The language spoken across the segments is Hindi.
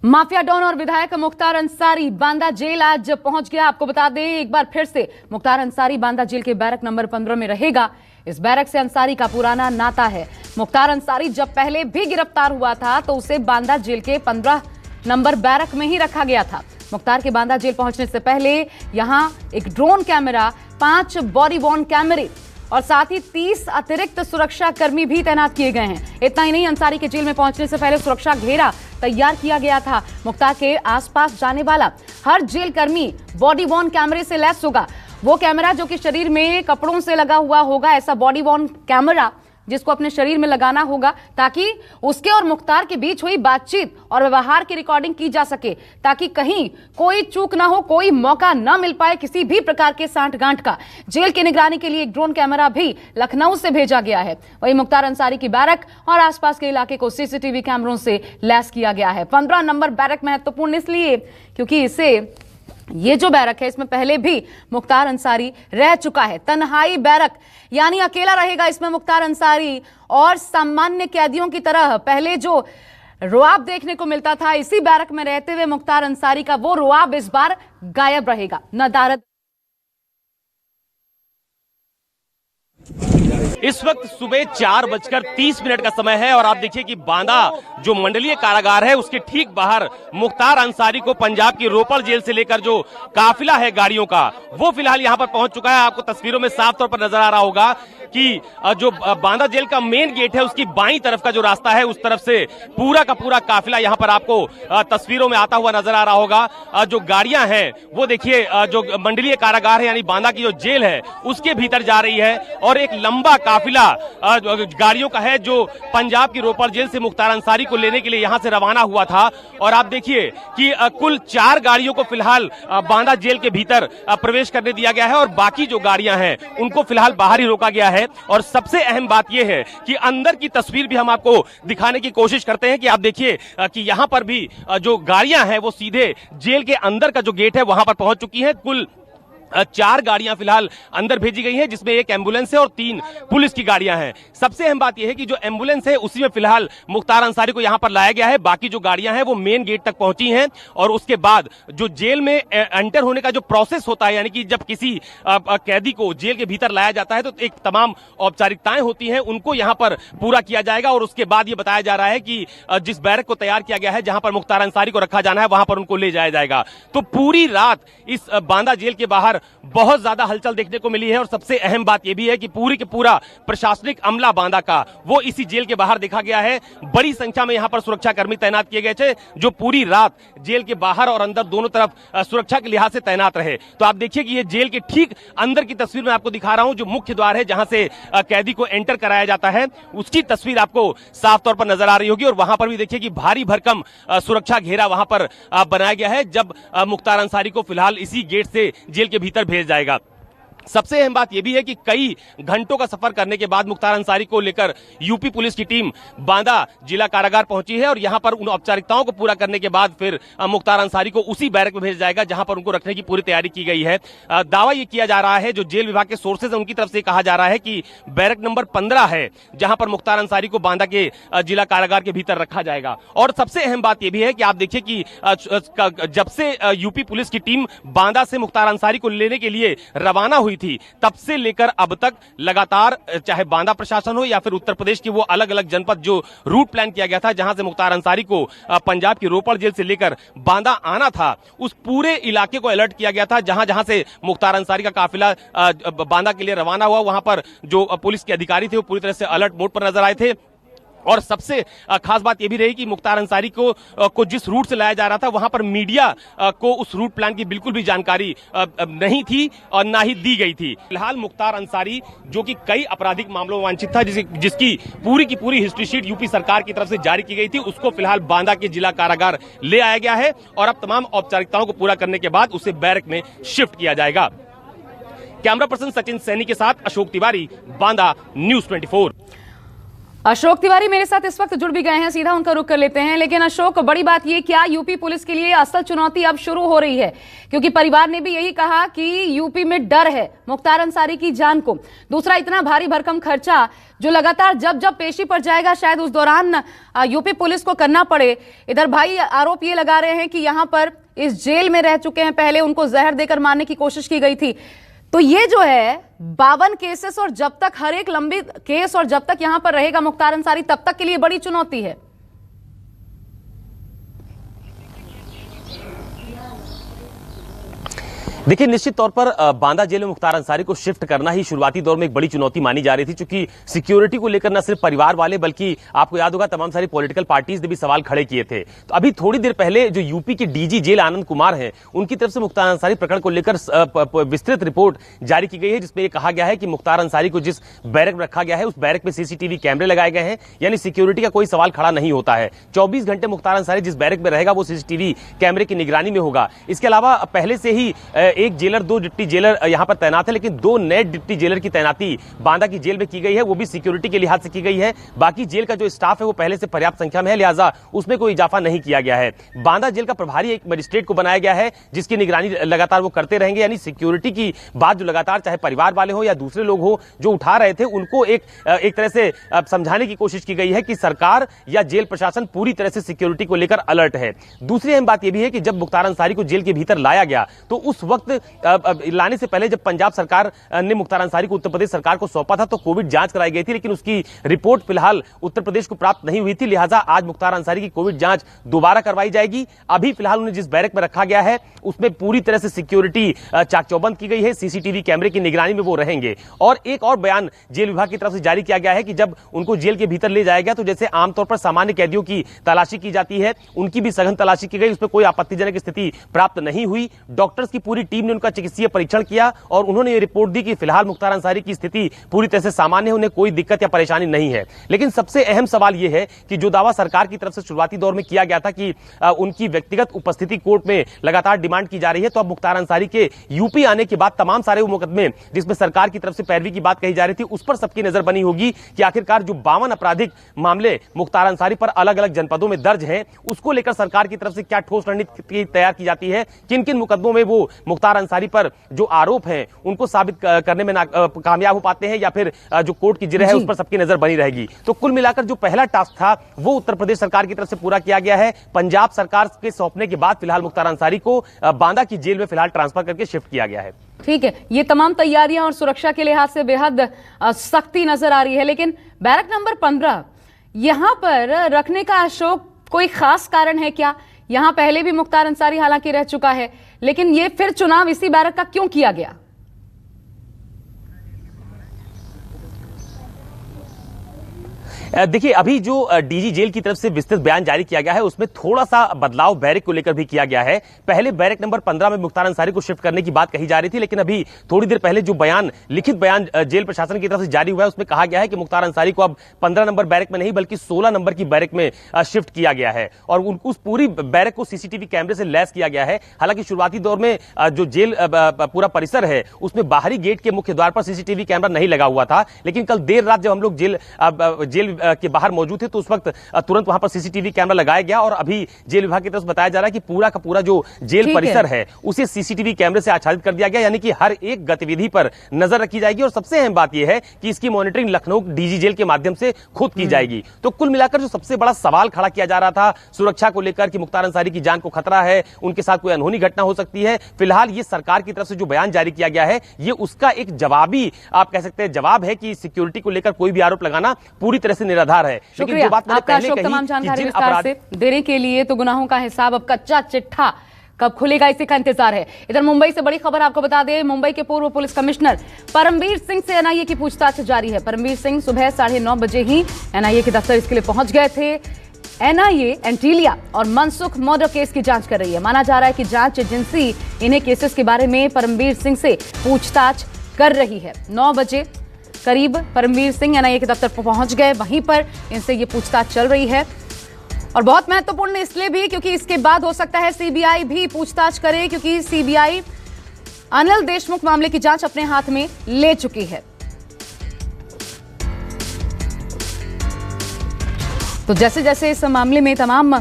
माफिया डॉन और विधायक मुख्तार अंसारी बांदा जेल आज पहुंच गया। आपको बता दें एक बार फिर से मुख्तार अंसारी बांदा जेल के बैरक नंबर 15 में रहेगा। इस बैरक से अंसारी का पुराना नाता है। मुख्तार अंसारी जब पहले भी गिरफ्तार हुआ था तो उसे बांदा जेल के 15 नंबर बैरक में ही रखा गया था। मुख्तार के बांदा जेल पहुंचने से पहले यहां एक ड्रोन कैमरा, 5 बॉडी वॉर्न कैमरे और साथ ही 30 अतिरिक्त सुरक्षा कर्मी भी तैनात किए गए हैं। इतना ही नहीं, अंसारी के जेल में पहुंचने से पहले सुरक्षा घेरा तैयार किया गया था। मुख्तार के आसपास जाने वाला हर जेल कर्मी बॉडी वॉर्न कैमरे से लैस होगा। वो कैमरा जो कि शरीर में कपड़ों से लगा हुआ होगा, ऐसा बॉडी वॉर्न कैमरा जिसको अपने शरीर में लगाना होगा ताकि उसके और मुख्तार के बीच हुई बातचीत और व्यवहार की रिकॉर्डिंग की जा सके, ताकि कहीं कोई चूक ना हो, कोई मौका ना मिल पाए किसी भी प्रकार के सांठ-गांठ का। जेल की निगरानी के लिए एक ड्रोन कैमरा भी लखनऊ से भेजा गया है। वहीं मुख्तार अंसारी की बैरक और आसपास के इलाके को सीसीटीवी कैमरों से लैस किया गया है। 15 नंबर बैरक महत्वपूर्ण इसलिए क्योंकि ये जो बैरक है इसमें पहले भी मुख्तार अंसारी रह चुका है। तन्हाई बैरक यानी अकेला रहेगा इसमें मुख्तार अंसारी, और सामान्य कैदियों की तरह पहले जो रुआब देखने को मिलता था इसी बैरक में रहते हुए मुख्तार अंसारी का, वो रुआब इस बार गायब रहेगा। नदारद इस वक्त सुबह 4:30 का समय है और आप देखिए कि बांदा जो मंडलीय कारागार है उसके ठीक बाहर मुख्तार अंसारी को पंजाब की रोपड़ जेल से लेकर जो काफिला है गाड़ियों का, वो फिलहाल यहां पर पहुंच चुका है। आपको तस्वीरों में साफ तौर पर नजर आ रहा होगा कि जो बांदा जेल का मेन गेट है उसकी बाईं तरफ का जो रास्ता है उस तरफ से पूरा का पूरा काफिला यहां पर आपको तस्वीरों में आता हुआ नजर आ रहा होगा। जो गाड़ियां हैं वो देखिए जो मंडलीय कारागार है यानी बांदा की जो जेल है उसके भीतर जा रही है और एक लंबा काफिला गाड़ियों का है जो पंजाब की रोपड़ जेल से मुख्तार अंसारी को लेने के लिए यहां से रवाना हुआ था। और आप देखिए कि कुल 4 गाड़ियों को फिलहाल बांदा जेल के भीतर प्रवेश करने दिया गया है और बाकी जो गाड़ियां हैं उनको फिलहाल बाहर ही रोका गया है। और सबसे अहम बात यह है कि अंदर की तस्वीर भी हम आपको दिखाने की कोशिश करते हैं कि आप देखिए कि यहां पर भी जो गाड़ियां हैं वो सीधे जेल के अंदर का जो गेट है वहां पर पहुंच चुकी हैं। कुल 4 गाड़ियां फिलहाल अंदर भेजी गई हैं जिसमें एक एम्बुलेंस है और 3 पुलिस की गाड़ियां हैं। सबसे अहम बात यह है कि जो एम्बुलेंस है उसी में फिलहाल मुख्तार अंसारी को यहां पर लाया गया है। बाकी जो गाड़ियां हैं वो मेन गेट तक पहुंची हैं और उसके बाद जो जेल में एंटर होने का जो प्रोसेस होता है यानी कि जब किसी कैदी को जेल के भीतर लाया जाता है तो एक तमाम औपचारिकताएं होती हैं, उनको यहां पर पूरा किया जाएगा। और उसके बाद ये बताया जा रहा है कि जिस बैरक को तैयार किया गया है जहां पर मुख्तार अंसारी को रखा जाना है वहां पर उनको ले जाया जाएगा। तो पूरी रात इस बांदा जेल के बाहर बहुत ज्यादा हलचल देखने को मिली है और सबसे अहम बात यह भी है कि पूरी के पूरा प्रशासनिक अमला बांदा का वो इसी जेल के बाहर देखा गया है। बड़ी संख्या में यहां पर सुरक्षा कर्मी तैनात किए गए थे जो पूरी रात जेल के बाहर और अंदर दोनों तरफ सुरक्षा के लिहाज से तैनात रहे। तो आप देखिए कि ये जेल के ठीक अंदर की तस्वीर मैं आपको दिखा रहा हूं। जो मुख्य द्वार है जहां से कैदी को एंटर कराया जाता है उसकी तस्वीर आपको साफ तौर पर नजर आ रही होगी और वहां पर भी देखिए कि भारी भरकम सुरक्षा घेरा वहां पर बनाया गया है जब मुख्तार अंसारी को फिलहाल इसी गेट से जेल के भीतर भेज जाएगा। सबसे अहम बात यह भी है कि कई घंटों का सफर करने के बाद मुख्तार अंसारी को लेकर यूपी पुलिस की टीम बांदा जिला कारागार पहुंची है और यहां पर उन औपचारिकताओं को पूरा करने के बाद फिर मुख्तार अंसारी को उसी बैरक में भेजा जाएगा जहां पर उनको रखने की पूरी तैयारी की गई है। दावा यह किया जा रहा है, जो जेल विभाग के सोर्सेज है उनकी तरफ से कहा जा रहा है कि बैरक नंबर 15 है जहां पर मुख्तार अंसारी को बांदा के जिला कारागार के भीतर रखा जाएगा। और सबसे अहम बात यह भी है कि आप देखिए कि जब से यूपी पुलिस की टीम बांदा से मुख्तार अंसारी को लेने के लिए रवाना हुई थी तब से लेकर अब तक लगातार चाहे बांदा प्रशासन हो या फिर उत्तर प्रदेश की वो अलग अलग जनपद जो रूट प्लान किया गया था जहां से मुख्तार अंसारी को पंजाब की रोपड़ जेल से लेकर बांदा आना था, उस पूरे इलाके को अलर्ट किया गया था। जहां जहां से मुख्तार अंसारी का काफिला बांदा के लिए रवाना हुआ वहां पर जो पुलिस के अधिकारी थे वो पूरी तरह से अलर्ट मोड पर नजर आए थे। और सबसे खास बात यह भी रही कि मुख्तार अंसारी को जिस रूट से लाया जा रहा था वहां पर मीडिया को उस रूट प्लान की बिल्कुल भी जानकारी नहीं थी और ना ही दी गई थी। फिलहाल मुख्तार अंसारी जो कि कई आपराधिक मामलों में वांछित था, जिसकी पूरी की पूरी हिस्ट्री शीट यूपी सरकार की तरफ से जारी की गई थी, उसको फिलहाल बांदा के जिला कारागार ले आया गया है और अब तमाम औपचारिकताओं को पूरा करने के बाद उसे बैरक में शिफ्ट किया जाएगा। कैमरा पर्सन सचिन सैनी के साथ अशोक तिवारी, बांदा, न्यूज़ 24। अशोक तिवारी मेरे साथ इस वक्त जुड़ भी गए हैं, सीधा उनका रुख कर लेते हैं। लेकिन अशोक, बड़ी बात ये, क्या यूपी पुलिस के लिए असल चुनौती अब शुरू हो रही है? क्योंकि परिवार ने भी यही कहा कि यूपी में डर है मुख्तार अंसारी की जान को। दूसरा, इतना भारी भरकम खर्चा जो लगातार जब जब पेशी पर जाएगा शायद उस दौरान यूपी पुलिस को करना पड़े। इधर भाई आरोप ये लगा रहे हैं कि यहां पर इस जेल में रह चुके हैं, पहले उनको जहर देकर मारने की कोशिश की गई थी। तो ये जो है 52 केसेस, और जब तक हर एक लंबी केस और जब तक यहां पर रहेगा मुख्तार अंसारी, तब तक के लिए बड़ी चुनौती है। देखिए, निश्चित तौर पर बांदा जेल में मुख्तार अंसारी को शिफ्ट करना ही शुरुआती दौर में एक बड़ी चुनौती मानी जा रही थी, क्योंकि सिक्योरिटी को लेकर न सिर्फ परिवार वाले बल्कि आपको याद होगा तमाम सारी पॉलिटिकल पार्टीज ने भी सवाल खड़े किए थे। तो अभी थोड़ी देर पहले जो यूपी के डीजी जेल आनंद कुमार हैं, उनकी तरफ से मुख्तार अंसारी प्रकरण को लेकर विस्तृत रिपोर्ट जारी की गई है, जिसमें यह कहा गया है कि मुख्तार अंसारी को जिस बैरक में रखा गया है उस बैरक में सीसीटीवी कैमरे लगाए गए हैं, यानी सिक्योरिटी का कोई सवाल खड़ा नहीं होता है। 24 घंटे मुख्तार अंसारी जिस बैरक में रहेगा वो सीसीटीवी कैमरे की निगरानी में होगा। इसके अलावा पहले से ही एक जेलर, 2 डिप्टी जेलर यहां पर तैनात है, लेकिन 2 नए डिप्टी जेलर की तैनाती बांदा की जेल में की गई है, वो भी सिक्योरिटी के लिहाज से की गई है। बाकी जेल का जो स्टाफ है वो पहले से पर्याप्त संख्या में है, लिहाजा उसमें कोई इजाफा नहीं किया गया है। बांदा जेल का प्रभारी एक मजिस्ट्रेट को बनाया गया है, जिसकी निगरानी लगातार वो करते रहेंगे। यानी सिक्योरिटी की बात जो लगातार चाहे परिवार वाले हो या दूसरे लोग हो जो उठा रहे थे, उनको एक तरह से समझाने की कोशिश की गई है कि सरकार या जेल प्रशासन पूरी तरह से सिक्योरिटी को लेकर अलर्ट है। दूसरी अहम बात यह भी है कि जब मुख्तार अंसारी को जेल के भीतर लाया गया तो उस वक्त लाने से पहले जब पंजाब सरकार ने मुख्तार अंसारी को उत्तर प्रदेश सरकार को सौंपा था तो कोविड जांच कराई गई थी, लेकिन उसकी रिपोर्ट फिलहाल उत्तर प्रदेश को प्राप्त नहीं हुई थी। लिहाजा आज मुख्तार अंसारी की कोविड जांच दोबारा करवाई जाएगी। अभी फिलहाल उन्हें जिस बैरक में रखा गया है उसमें पूरी तरह से सिक्योरिटी चाक चौबंद की गई है, सीसीटीवी कैमरे की निगरानी में वो रहेंगे। और एक और बयान जेल विभाग की तरफ से जारी किया गया है कि जब उनको जेल के भीतर ले जाया गया तो जैसे आमतौर पर सामान्य कैदियों की तलाशी की जाती है, उनकी भी सघन तलाशी की गई, उसमें कोई आपत्तिजनक स्थिति प्राप्त नहीं हुई। डॉक्टर्स की पूरी टीम ने उनका चिकित्सीय परीक्षण किया और उन्होंने ये रिपोर्ट दी कि फिलहाल मुख्तार अंसारी की स्थिति पूरी तरह से सामान्य है, उन्हें कोई दिक्कत या परेशानी नहीं है। लेकिन सबसे अहम सवाल यह है कि जो दावा सरकार की तरफ से शुरुआती दौर में किया गया था कि उनकी व्यक्तिगत उपस्थिति कोर्ट में लगातार डिमांड की जा रही है, तो अब मुख्तार अंसारी के यूपी आने के बाद तमाम सारे वो मुकदमे जिसमें सरकार की तरफ से पैरवी की बात कही जा रही थी, उस पर सबकी नजर बनी होगी कि आखिरकार जो 52 आपराधिक मामले मुख्तार अंसारी पर अलग अलग जनपदों में दर्ज हैं, उसको लेकर सरकार की तरफ से क्या ठोस रणनीति तैयार की जाती है, किन किन मुकदमों में वो मुख्तार अंसारी पर जो आरोप है उनको साबित करने में कामयाब हो पाते हैं, या फिर जो कोर्ट की जिरह है उस पर सबकी नजर बनी रहेगी। तो कुल मिलाकर जो पहला टास्क था वो उत्तर प्रदेश सरकार की तरफ से पूरा किया गया है। पंजाब सरकार के सौंपने के बाद फिलहाल मुख्तार अंसारी को बांदा की जेल में फिलहाल ट्रांसफर करके शिफ्ट किया गया है। ठीक है, ये तमाम तैयारियां और सुरक्षा के लिहाज से बेहद सख्ती नजर आ रही है। लेकिन बैरक नंबर 15 यहां पर रखने का अशोक कोई खास कारण है क्या? यहां पहले भी मुख्तार अंसारी हालांकि रह चुका है, लेकिन ये फिर चुनाव इसी बैरक का क्यों किया गया? देखिए, अभी जो डीजी जेल की तरफ से विस्तृत बयान जारी किया गया है उसमें थोड़ा सा बदलाव बैरक को लेकर भी किया गया है। पहले बैरक नंबर 15 में मुख्तार अंसारी को शिफ्ट करने की बात कही जा रही थी, लेकिन अभी थोड़ी देर पहले जो बयान, लिखित बयान जेल प्रशासन की तरफ से जारी हुआ है उसमें कहा गया है कि मुख्तार अंसारी को अब 15 नंबर बैरक में नहीं बल्कि 16 नंबर की बैरक में शिफ्ट किया गया है और उस पूरी बैरक को सीसीटीवी कैमरे से लैस किया गया है। हालांकि शुरुआती दौर में जो जेल पूरा परिसर है उसमें बाहरी गेट के मुख्य द्वार पर सीसीटीवी कैमरा नहीं लगा हुआ था, लेकिन कल देर रात जब हम लोग जेल के बाहर मौजूद थे तो उस वक्त तुरंत वहां पर सीसीटीवी कैमरा लगाया गया और अभी जेल विभाग की तरफ से बताया जा रहा है कि पूरा का पूरा जो जेल परिसर है उसे सीसीटीवी कैमरे से आच्छादित कर दिया गया, यानी कि हर एक गतिविधि पर नजर रखी जाएगी। और सबसे अहम बात यह है कि इसकी मॉनिटरिंग लखनऊ डीजी जेल के माध्यम से खुद की जाएगी। तो कुल मिलाकर जो सबसे बड़ा सवाल खड़ा किया जा रहा था सुरक्षा को लेकर कि मुख्तार अंसारी की जान को खतरा है, उनके साथ कोई अनहोनी घटना हो सकती है, फिलहाल ये सरकार की तरफ से जो बयान जारी किया गया है ये उसका एक जवाबी, आप कह सकते हैं जवाब है कि सिक्योरिटी को लेकर कोई भी आरोप लगाना पूरी तरह से निराधार है। लेकिन जो बात मैंने पहले कही तमाम जानकारी विस्तार से देने के लिए, तो गुनाहों का हिसाब अब कच्चा चिट्ठा कब खुलेगा इसी का इंतजार है। इधर मुंबई से बड़ी खबर आपको बता दें, मुंबई के पूर्व पुलिस कमिश्नर परमवीर सिंह से एनआईए की पूछताछ जारी है। परमवीर सिंह सुबह 9:30 बजे ही एनआईए के दफ्तर इसके लिए पहुंच गए थे। एनआईए एंटीलिया और मनसुख मर्डर केस की जांच कर रही है। माना जा रहा है कि जांच एजेंसी इन्हें केसेस के बारे में परमवीर सिंह से पूछताछ कर रही है। 9 बजे करीब परमवीर सिंह एनआईए के दफ्तर पर पहुंच गए, वहीं पर इनसे ये पूछताछ चल रही है और बहुत महत्वपूर्ण इसलिए भी क्योंकि इसके बाद हो सकता है सीबीआई भी पूछताछ करे, क्योंकि सीबीआई अनिल देशमुख मामले की जांच अपने हाथ में ले चुकी है। तो जैसे जैसे इस मामले में तमाम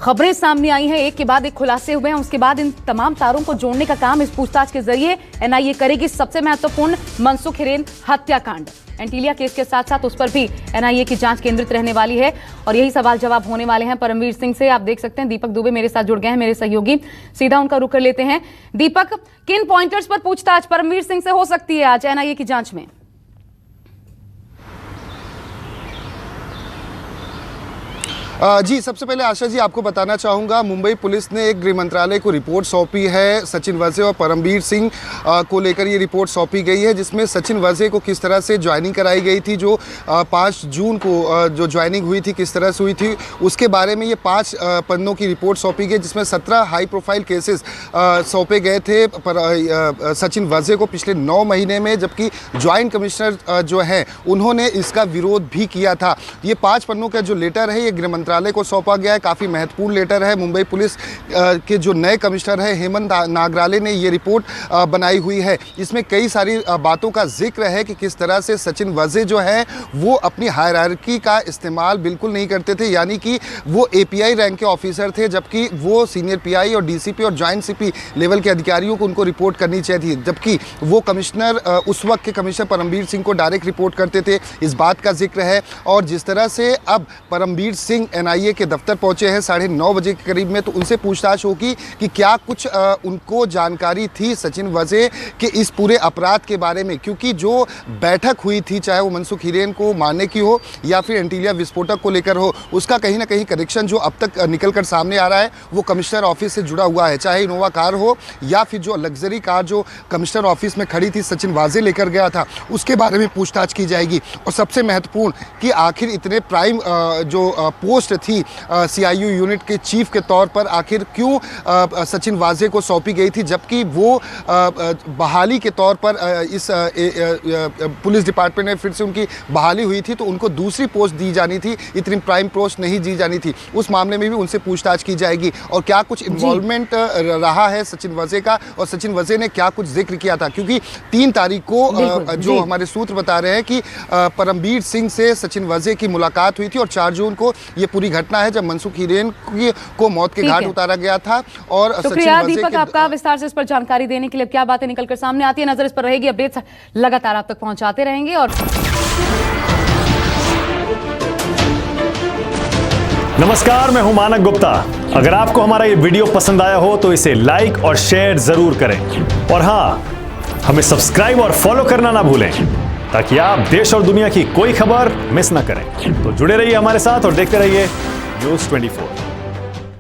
खबरें सामने आई हैं, एक के बाद एक खुलासे हुए हैं, उसके बाद इन तमाम तारों को जोड़ने का काम इस पूछताछ के जरिए एनआईए करेगी। सबसे महत्वपूर्ण मनसुख हिरेन हत्याकांड, एंटीलिया केस के साथ साथ उस पर भी एनआईए की जांच केंद्रित रहने वाली है और यही सवाल जवाब होने वाले हैं परमवीर सिंह से। आप देख सकते हैं दीपक दुबे मेरे साथ जुड़ गए हैं, मेरे सहयोगी, सीधा उनका रुख कर लेते हैं। दीपक, किन पॉइंटर्स पर पूछताछ परमवीर सिंह से हो सकती है आज एनआईए की जांच में? जी, सबसे पहले आशा जी आपको बताना चाहूँगा, मुंबई पुलिस ने एक गृह मंत्रालय को रिपोर्ट सौंपी है सचिन वजे और परमवीर सिंह को लेकर ये रिपोर्ट सौंपी गई है, जिसमें सचिन वजे को किस तरह से ज्वाइनिंग कराई गई थी, जो 5 जून को जो ज्वाइनिंग हुई थी किस तरह से हुई थी, उसके बारे में ये 5 पन्नों की रिपोर्ट सौंपी गई, जिसमें 17 हाई प्रोफाइल केसेस सौंपे गए थे सचिन वजे को पिछले 9 महीने में, जबकि ज्वाइंट कमिश्नर जो है उन्होंने इसका विरोध भी किया था। ये 5 पन्नों का जो लेटर है ये गृह मंत्रालय को सौंपा गया है, काफ़ी महत्वपूर्ण लेटर है। मुंबई पुलिस के जो नए कमिश्नर है हेमंत नागराले ने ये रिपोर्ट बनाई हुई है। इसमें कई सारी बातों का जिक्र है कि किस तरह से सचिन वजे जो है वो अपनी हायरार्की का इस्तेमाल बिल्कुल नहीं करते थे, यानी कि वो एपीआई रैंक के ऑफिसर थे, जबकि वो सीनियर पीआई और डीसीपी और ज्वाइंट सीपी लेवल के अधिकारियों को उनको रिपोर्ट करनी चाहिए थी, जबकि वो कमिश्नर उस वक्त के कमिश्नर परमवीर सिंह को डायरेक्ट रिपोर्ट करते थे। इस बात का जिक्र है। और जिस तरह से अब परमवीर सिंह एनआईए के दफ्तर पहुंचे हैं 9:30 बजे के करीब में, तो उनसे पूछताछ होगी कि क्या कुछ उनको जानकारी थी सचिन वजे के इस पूरे अपराध के बारे में, क्योंकि जो बैठक हुई थी चाहे वो मनसुख हिरेन को मारने की हो या फिर एंटीलिया विस्फोटक को लेकर हो, उसका कहीं ना कहीं कनेक्शन जो अब तक निकल कर सामने आ रहा है वो कमिश्नर ऑफिस से जुड़ा हुआ है, चाहे इनोवा कार हो या फिर जो लग्जरी कार जो कमिश्नर ऑफिस में खड़ी थी सचिन वजे लेकर गया था, उसके बारे में पूछताछ की जाएगी। और सबसे महत्वपूर्ण कि आखिर इतने प्राइम जो पोस्ट थी सीआईयू यूनिट के चीफ के तौर पर आखिर क्यों सचिन वाजे को सौंपी गई थी, जबकि वो बहाली के तौर पर इस पुलिस डिपार्टमेंट में फिर से उनकी बहाली हुई थी, तो उनको दूसरी पोस्ट दी जानी थी, इतनी प्राइम पोस्ट नहीं दी जानी थी। उस मामले में भी उनसे पूछताछ की जाएगी और क्या कुछ इन्वॉल्वमेंट रहा है सचिन वजे का और सचिन वजे ने क्या कुछ जिक्र किया था, क्योंकि 3 तारीख को जो हमारे सूत्र बता रहे हैं कि परमवीर सिंह से सचिन वजे की मुलाकात हुई थी और 4 जून को ये पूरी घटना है जब मनसुख हिरेन को मौत के घाट उतारा गया था। और शुक्रिया दीपक आपका विस्तार से इस पर जानकारी देने के लिए। क्या बातें निकलकर सामने आती है, नजर इस पर रहेगी, अपडेट्स लगातार आप तक पहुंचाते रहेंगे। और नमस्कार, मैं हूं मानक गुप्ता। अगर आपको हमारा ये वीडियो पसंद आया हो तो इसे लाइक और शेयर जरूर करें और हाँ, हमें सब्सक्राइब और फॉलो करना ना भूलें ताकि आप देश और दुनिया की कोई खबर मिस ना करें। तो जुड़े रहिए हमारे साथ और देखते रहिए न्यूज़ 24।